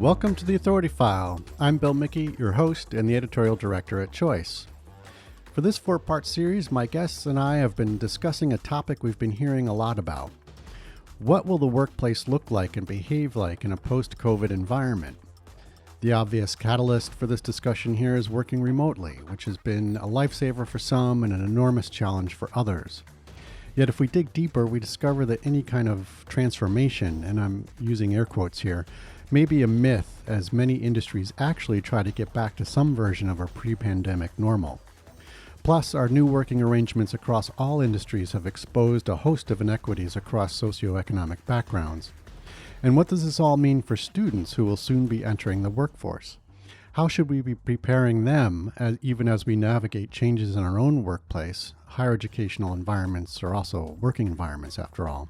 Welcome to the Authority File. I'm Bill Mickey, your host and the editorial director at Choice. For this 4-part series, my guests and I have been discussing a topic we've been hearing a lot about. What will the workplace look like and behave like in a post-COVID environment? The obvious catalyst for this discussion here is working remotely, which has been a lifesaver for some and an enormous challenge for others. Yet if we dig deeper, we discover that any kind of transformation, and I'm using air quotes here, may be a myth, as many industries actually try to get back to some version of our pre-pandemic normal. Plus, our new working arrangements across all industries have exposed a host of inequities across socioeconomic backgrounds. And what does this all mean for students who will soon be entering the workforce? How should we be preparing them, even as we navigate changes in our own workplace? Higher educational environments are also working environments, after all.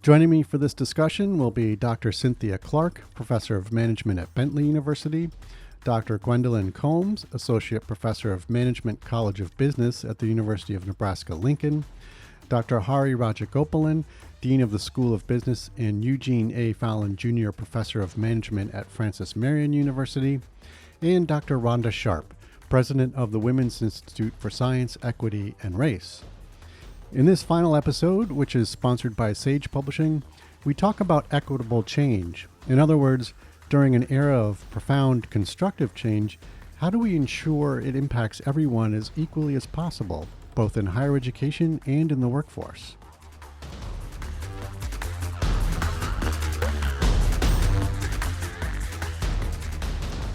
Joining me for this discussion will be Dr. Cynthia Clark, Professor of Management at Bentley University, Dr. Gwendolyn Combs, Associate Professor of Management, College of Business at the University of Nebraska-Lincoln, Dr. Hari Rajagopalan, Dean of the School of Business and Eugene A. Fallon Jr. Professor of Management at Francis Marion University, and Dr. Rhonda Sharpe, President of the Women's Institute for Science, Equity, and Race. In this final episode, which is sponsored by Sage Publishing, we talk about equitable change. In other words, during an era of profound constructive change, how do we ensure it impacts everyone as equally as possible, both in higher education and in the workforce?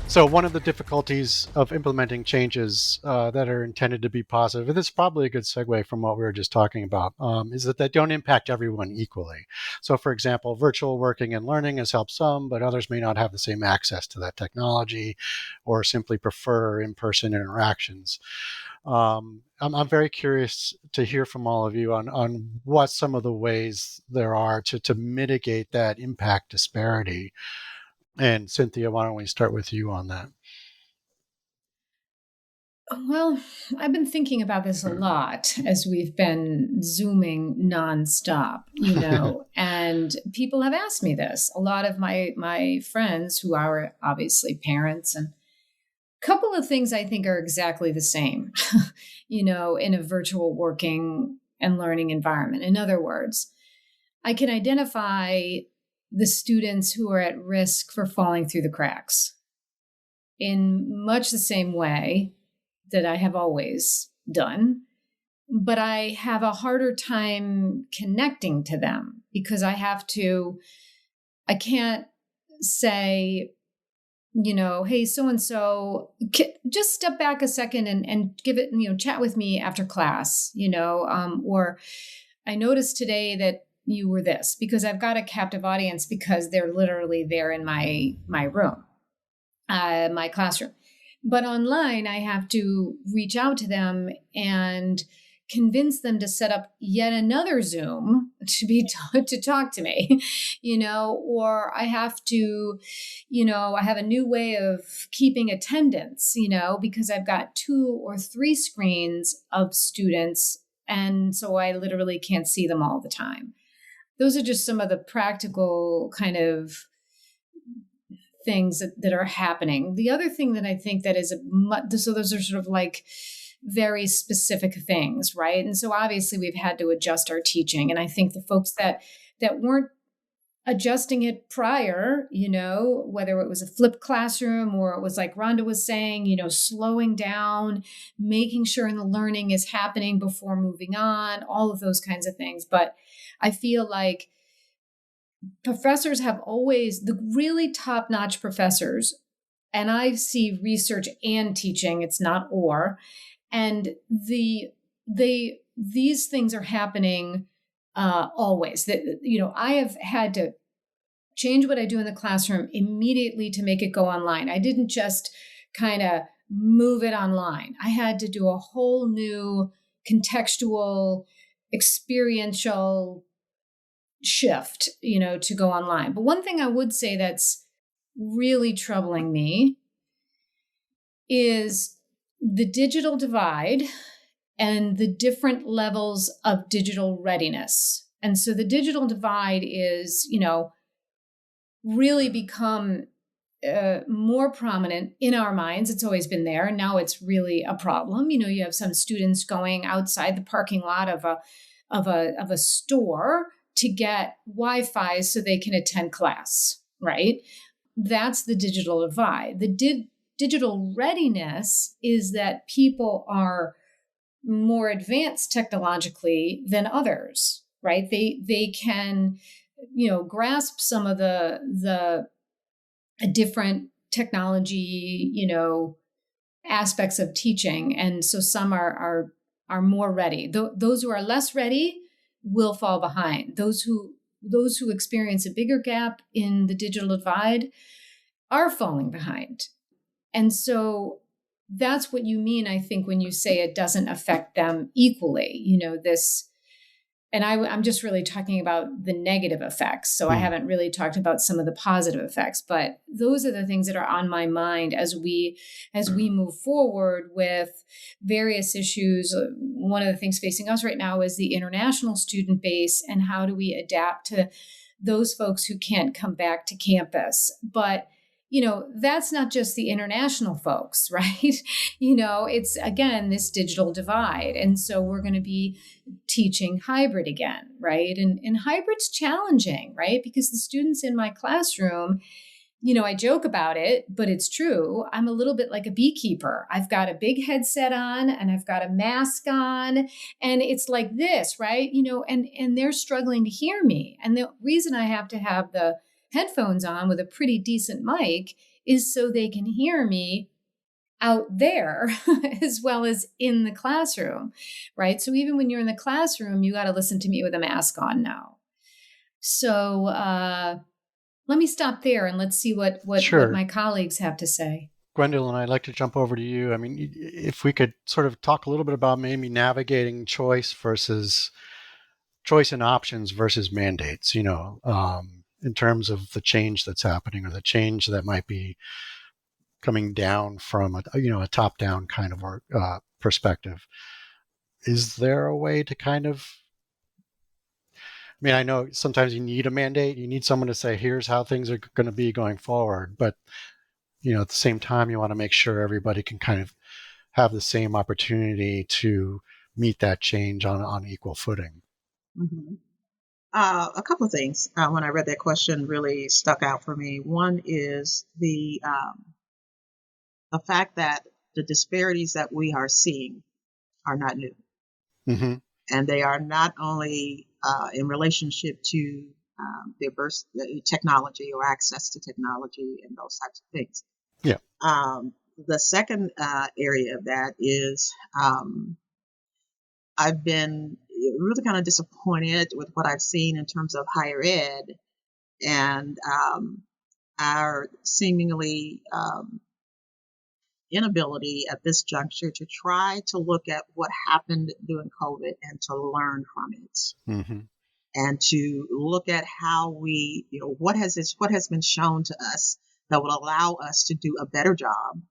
So one of the difficulties of implementing changes that are intended to be positive, and this is probably a good segue from what we were just talking about, is that they don't impact everyone equally. So for example, virtual working and learning has helped some, but others may not have the same access to that technology or simply prefer in-person interactions. I'm very curious to hear from all of you on what some of the ways there are to mitigate that impact disparity. And Cynthia, why don't we start with you on that? Well, I've been thinking about this a lot as we've been Zooming nonstop, and people have asked me this. A lot of my friends who are obviously parents, and a couple of things I think are exactly the same, in a virtual working and learning environment. In other words, I can identify the students who are at risk for falling through the cracks in much the same way that I have always done, but I have a harder time connecting to them because I can't say, hey, so-and-so, just step back a second and give it, chat with me after class, or I noticed today that you were this, because I've got a captive audience because they're literally there in my room, my classroom. But online, I have to reach out to them and convince them to set up yet another Zoom to talk to me, or I have to, I have a new way of keeping attendance, because I've got 2 or 3 screens of students. And so I literally can't see them all the time. Those are just some of the practical kind of things that are happening. The other thing that I think that is so those are sort of like very specific things, right? And so obviously we've had to adjust our teaching. And I think the folks that weren't adjusting it prior, whether it was a flipped classroom or it was like Rhonda was saying, slowing down, making sure the learning is happening before moving on, all of those kinds of things. But I feel like professors have always, the really top-notch professors, and I see research and teaching, it's not or, and these things are happening always. That I have had to change what I do in the classroom immediately to make it go online. I didn't just kind of move it online. I had to do a whole new contextual, experiential shift, to go online. But one thing I would say that's really troubling me is the digital divide and the different levels of digital readiness. And so the digital divide is, really become more prominent in our minds. It's always been there, and now it's really a problem. You have some students going outside the parking lot of a store to get Wi-Fi so they can attend class, right? That's the digital divide. The digital readiness is that people are more advanced technologically than others, right? They can, grasp some of the different technology, aspects of teaching, and so some are more ready. Those who are less ready will fall behind. Those who experience a bigger gap in the digital divide are falling behind. And so that's what you mean, I think, when you say it doesn't affect them equally, this. And I'm just really talking about the negative effects. So I haven't really talked about some of the positive effects, but those are the things that are on my mind as we move forward with various issues. One of the things facing us right now is the international student base, and how do we adapt to those folks who can't come back to campus. But that's not just the international folks, right? It's, again, this digital divide. And so we're going to be teaching hybrid again, right? And hybrid's challenging, right? Because the students in my classroom, I joke about it, but it's true. I'm a little bit like a beekeeper. I've got a big headset on and I've got a mask on, and it's like this, right? And they're struggling to hear me. And the reason I have to have the headphones on with a pretty decent mic is so they can hear me out there as well as in the classroom, right? So even when you're in the classroom, you got to listen to me with a mask on now. So let me stop there and let's see what my colleagues have to say. Gwendolyn, I'd like to jump over to you. I mean, if we could sort of talk a little bit about maybe navigating choice and options versus mandates, in terms of the change that's happening or the change that might be coming down from a top-down kind of perspective. Is there a way to kind of, I mean, I know sometimes you need a mandate, you need someone to say, here's how things are going to be going forward, but at the same time, you want to make sure everybody can kind of have the same opportunity to meet that change on equal footing. Mm-hmm. A couple of things when I read that question really stuck out for me. One is the fact that the disparities that we are seeing are not new. Mm-hmm. And they are not only in relationship to diverse technology or access to technology and those types of things. Yeah. The second area of that is I've been really kind of disappointed with what I've seen in terms of higher ed and our seemingly inability at this juncture to try to look at what happened during COVID and to learn from it. Mm-hmm. And to look at how we, what has been shown to us that will allow us to do a better job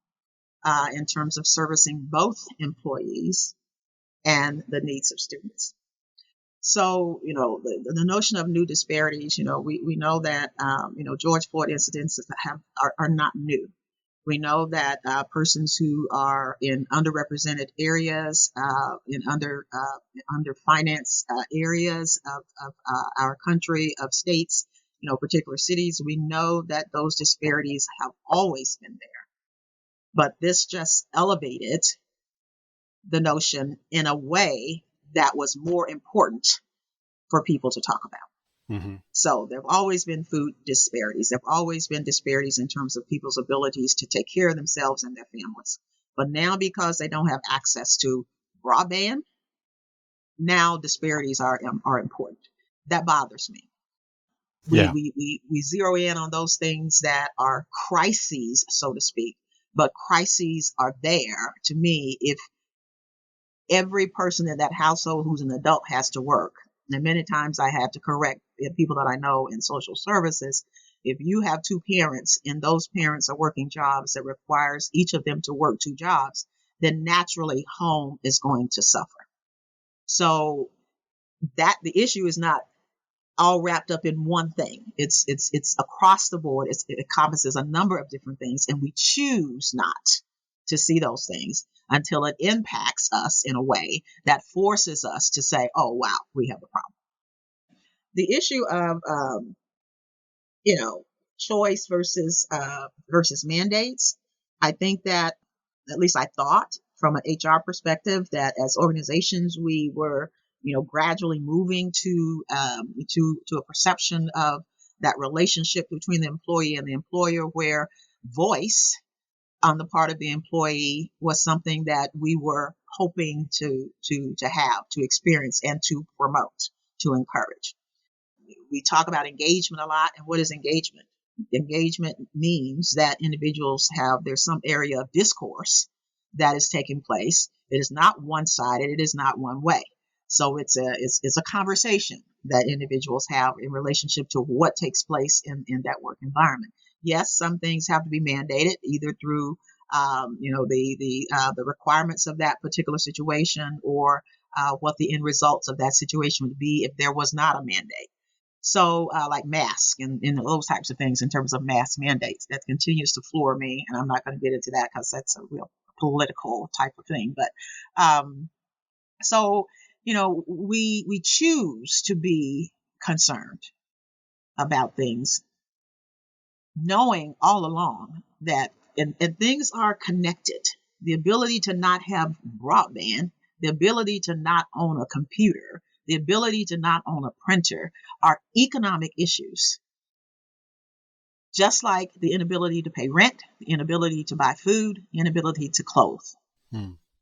in terms of servicing both employees and the needs of students. So, the notion of new disparities, we know that, George Floyd incidents are not new. We know that persons who are in underrepresented areas, in underfinanced areas of our country, of states, particular cities, we know that those disparities have always been there. But this just elevated the notion in a way that was more important for people to talk about. Mm-hmm. So there have always been food disparities. There have always been disparities in terms of people's abilities to take care of themselves and their families. But now, because they don't have access to broadband, now disparities are important. That bothers me. Yeah. We zero in on those things that are crises, so to speak. But crises are there, to me, if every person in that household who's an adult has to work. And many times I had to correct people that I know in social services. If you have two parents and those parents are working jobs that requires each of them to work two jobs, then naturally home is going to suffer. So that the issue is not all wrapped up in one thing. It's across the board. It encompasses a number of different things, and we choose not to see those things until it impacts us in a way that forces us to say, oh, wow, we have a problem. The issue of, choice versus mandates. I think that, at least I thought from an HR perspective, that as organizations, we were, gradually moving to a perception of that relationship between the employee and the employer, where voice on the part of the employee was something that we were hoping to have, to experience, and to promote, to encourage. We talk about engagement a lot. And what is engagement? Engagement means that individuals there's some area of discourse that is taking place. It is not one-sided. It is not one way. So it's a conversation that individuals have in relationship to what takes place in that work environment. Yes, some things have to be mandated, either through the requirements of that particular situation, or what the end results of that situation would be if there was not a mandate. So like masks and those types of things in terms of mask mandates, that continues to floor me. And I'm not going to get into that because that's a real political type of thing. But we choose to be concerned about things, knowing all along that and things are connected. The ability to not have broadband, the ability to not own a computer, the ability to not own a printer are economic issues. Just like the inability to pay rent, the inability to buy food, the inability to clothe.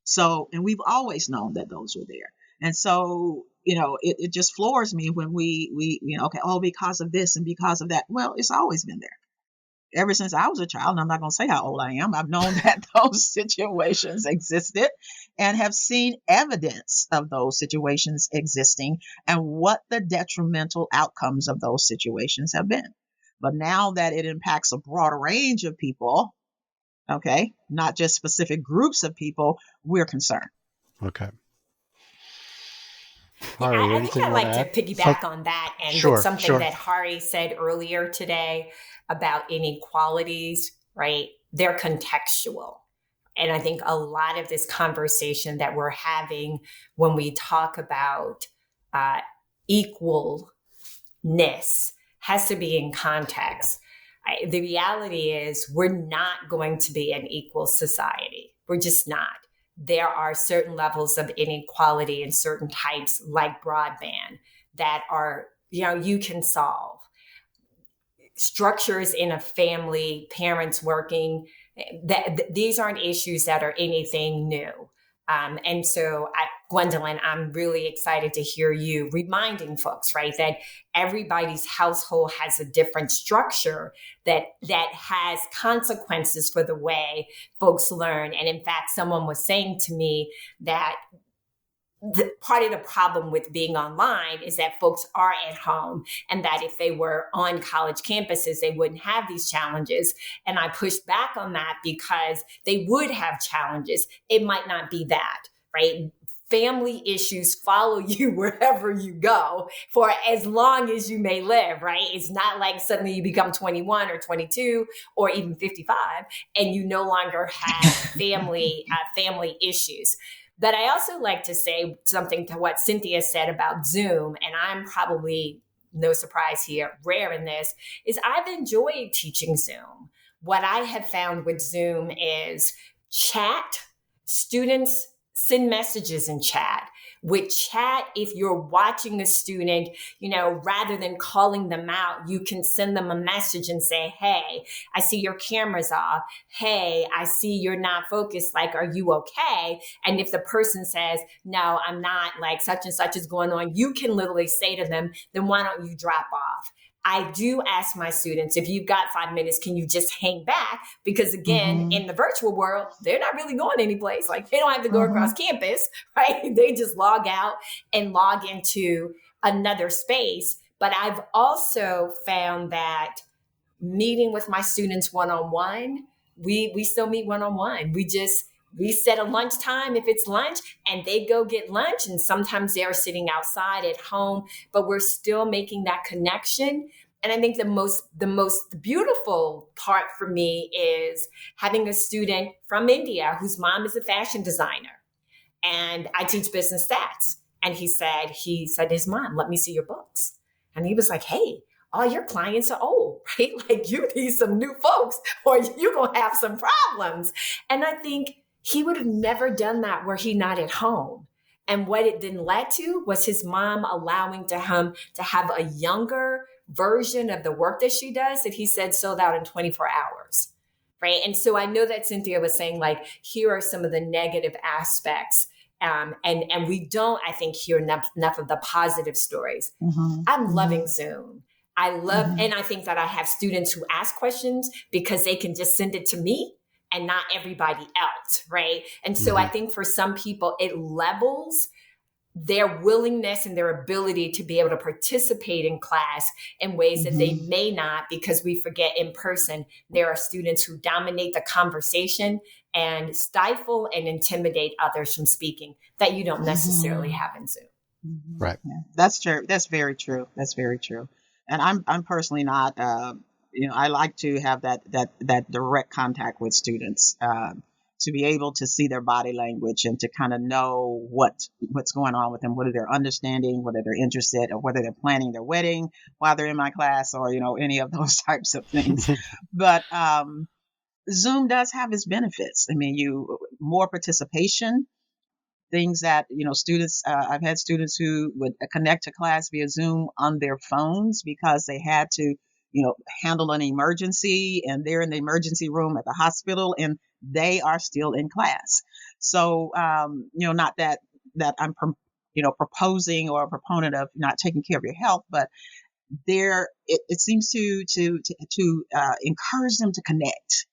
So, and we've always known that those were there. And so, it just floors me when we because of this and because of that. Well, it's always been there. Ever since I was a child, and I'm not going to say how old I am, I've known that those situations existed and have seen evidence of those situations existing and what the detrimental outcomes of those situations have been. But now that it impacts a broader range of people, okay, not just specific groups of people, we're concerned. Okay. I think I'd like to piggyback on that and with something that Hari said earlier today about inequalities, right? They're contextual. And I think a lot of this conversation that we're having when we talk about equalness has to be in context. The reality is we're not going to be an equal society. We're just not. There are certain levels of inequality in certain types, like broadband, that are, you can solve. Structures in a family, parents working, these aren't issues that are anything new. And so, Gwendolyn, I'm really excited to hear you reminding folks, right, that everybody's household has a different structure that has consequences for the way folks learn. And in fact, someone was saying to me that part of the problem with being online is that folks are at home, and that if they were on college campuses, they wouldn't have these challenges. And I pushed back on that because they would have challenges. It might not be that, right? Family issues follow you wherever you go for as long as you may live, right? It's not like suddenly you become 21 or 22 or even 55 and you no longer have family issues. But I also like to say something to what Cynthia said about Zoom, and I'm probably, no surprise here, rare in this, is I've enjoyed teaching Zoom. What I have found with Zoom is chat. Students send messages in chat. With chat, if you're watching a student, rather than calling them out, you can send them a message and say, hey, I see your camera's off. Hey, I see you're not focused. Like, are you okay? And if the person says, no, I'm not, like such and such is going on, you can literally say to them, then why don't you drop off? I do ask my students, if you've got 5 minutes, can you just hang back? Because again, in the virtual world, they're not really going anyplace. Like, they don't have to go across campus, right? They just log out and log into another space. But I've also found that meeting with my students one-on-one, we still meet one-on-one. We just we set a lunch time if it's lunch, and they go get lunch. And sometimes they're sitting outside at home, but we're still making that connection. And I think the most beautiful part for me is having a student from India whose mom is a fashion designer, and I teach business stats. And he said to his mom, let me see your books. And he was like, hey, all your clients are old, right? Like, you need some new folks or you're going to have some problems. And I think he would have never done that were he not at home. And what it then led to was his mom allowing him to have a younger version of the work that she does that he said sold out in 24 hours. Right. And so I know that Cynthia was saying, like, here are some of the negative aspects. And we don't, I think, hear enough of the positive stories. Mm-hmm. I'm loving Zoom. I love, and I think that I have students who ask questions because they can just send it to me and not everybody else, right? And so I think for some people, it levels their willingness and their ability to be able to participate in class in ways that they may not, because we forget in person, there are students who dominate the conversation and stifle and intimidate others from speaking that you don't necessarily have in Zoom. Right. Yeah, that's true. That's very true. That's very true. And I'm personally not, I like to have that direct contact with students, to be able to see their body language and to kind of know what's going on with them, whether they're understanding, whether they're interested, or whether they're planning their wedding while they're in my class, or, any of those types of things. But Zoom does have its benefits. I mean, more participation, things that, students, I've had students who would connect to class via Zoom on their phones because they had to, handle an emergency, and they're in the emergency room at the hospital and they are still in class. So, not that I'm, proposing or a proponent of not taking care of your health, but it seems to encourage them to connect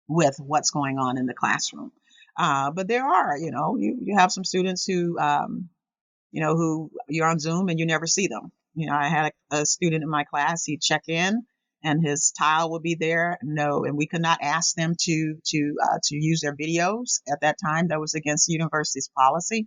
with what's going on in the classroom. But there are, you have some students who, who you're on Zoom and you never see them. I had a student in my class, he'd check in and his tile would be there. No, and we could not ask them to use their videos at that time. That was against the university's policy.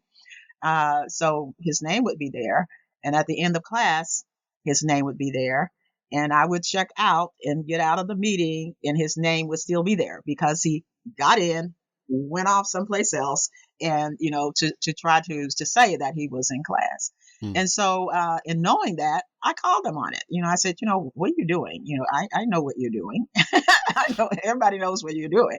So his name would be there. And at the end of class, his name would be there. And I would check out and get out of the meeting and his name would still be there because he got in, went off someplace else, and, to try to say that he was in class. And so, in knowing that, I called him on it. I said, what are you doing? I know what you're doing. I know everybody knows what you're doing.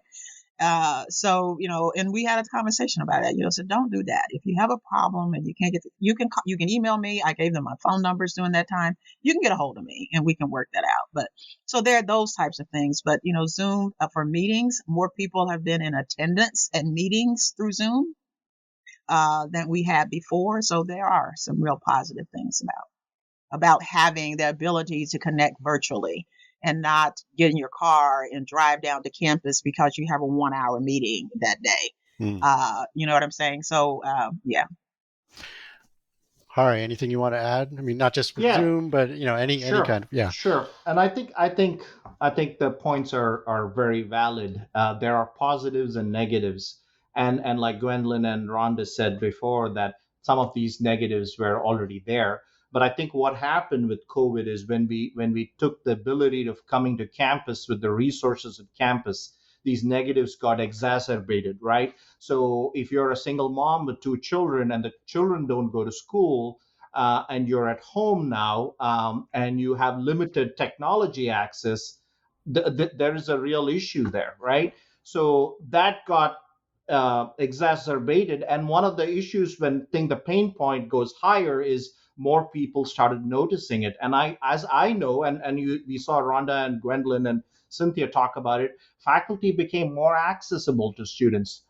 So, and we had a conversation about that, so don't do that. If you have a problem and you can't you can email me. I gave them my phone numbers during that time. You can get a hold of me and we can work that out. But so there are those types of things, but Zoom for meetings, more people have been in attendance at meetings through Zoom, than we had before. So there are some real positive things about having the ability to connect virtually and not get in your car and drive down to campus because you have a 1-hour meeting that day. You know what I'm saying? So, yeah. Hari, anything you want to add? I mean, not just with Zoom, but any kind of Sure. And I think the points are very valid. There are positives and negatives, and like Gwendolyn and Rhonda said before, that some of these negatives were already there. But I think what happened with COVID is when we took the ability of coming to campus with the resources at campus, these negatives got exacerbated, right? So if you're a single mom with 2 children and the children don't go to school, and you're at home now, and you have limited technology access, there is a real issue there, right? So that got exacerbated. And one of the issues when the pain point goes higher is more people started noticing it. And as I know, and we saw Rhonda and Gwendolyn and Cynthia talk about it, faculty became more accessible to students.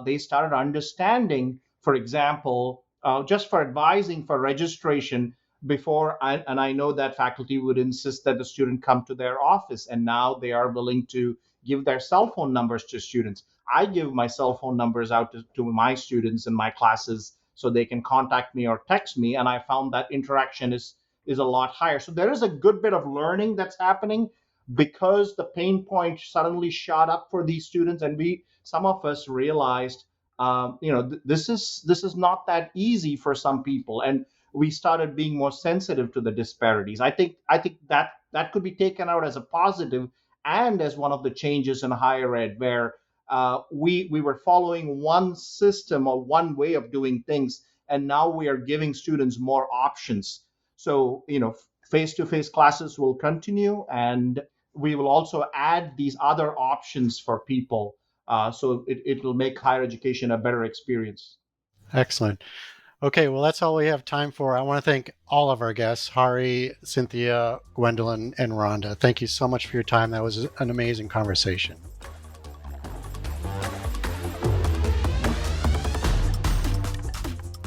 They started understanding, for example, just for advising for registration before, and I know that faculty would insist that the student come to their office, and now they are willing to give their cell phone numbers to students. I give my cell phone numbers out to my students in my classes so they can contact me or text me, and I found that interaction is a lot higher. So there is a good bit of learning that's happening, because the pain point suddenly shot up for these students, and some of us realized, this is not that easy for some people, and we started being more sensitive to the disparities. I think that could be taken out as a positive and as one of the changes in higher ed, where we were following one system or one way of doing things, and now we are giving students more options. So, face-to-face classes will continue, and we will also add these other options for people. So it will make higher education a better experience. Excellent. Okay, well, that's all we have time for. I want to thank all of our guests, Hari, Cynthia, Gwendolyn, and Rhonda. Thank you so much for your time. That was an amazing conversation.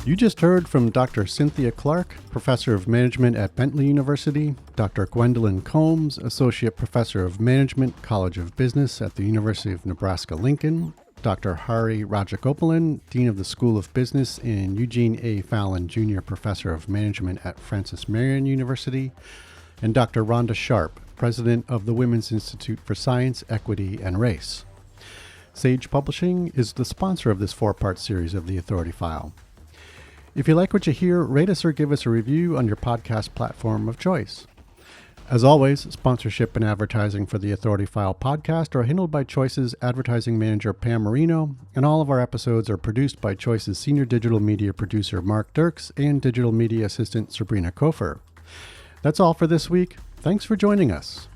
You just heard from Dr. Cynthia Clark, Professor of Management at Bentley University, Dr. Gwendolyn Combs, Associate Professor of Management, College of Business at the University of Nebraska-Lincoln, Dr. Hari Rajagopalan, Dean of the School of Business and Eugene A. Fallon, Junior Professor of Management at Francis Marion University, and Dr. Rhonda Sharpe, President of the Women's Institute for Science, Equity, and Race. Sage Publishing is the sponsor of this 4-part series of The Authority File. If you like what you hear, rate us or give us a review on your podcast platform of choice. As always, sponsorship and advertising for the Authority File podcast are handled by Choice's advertising manager, Pam Marino, and all of our episodes are produced by Choice's senior digital media producer, Mark Dirks, and digital media assistant, Sabrina Kofer. That's all for this week. Thanks for joining us.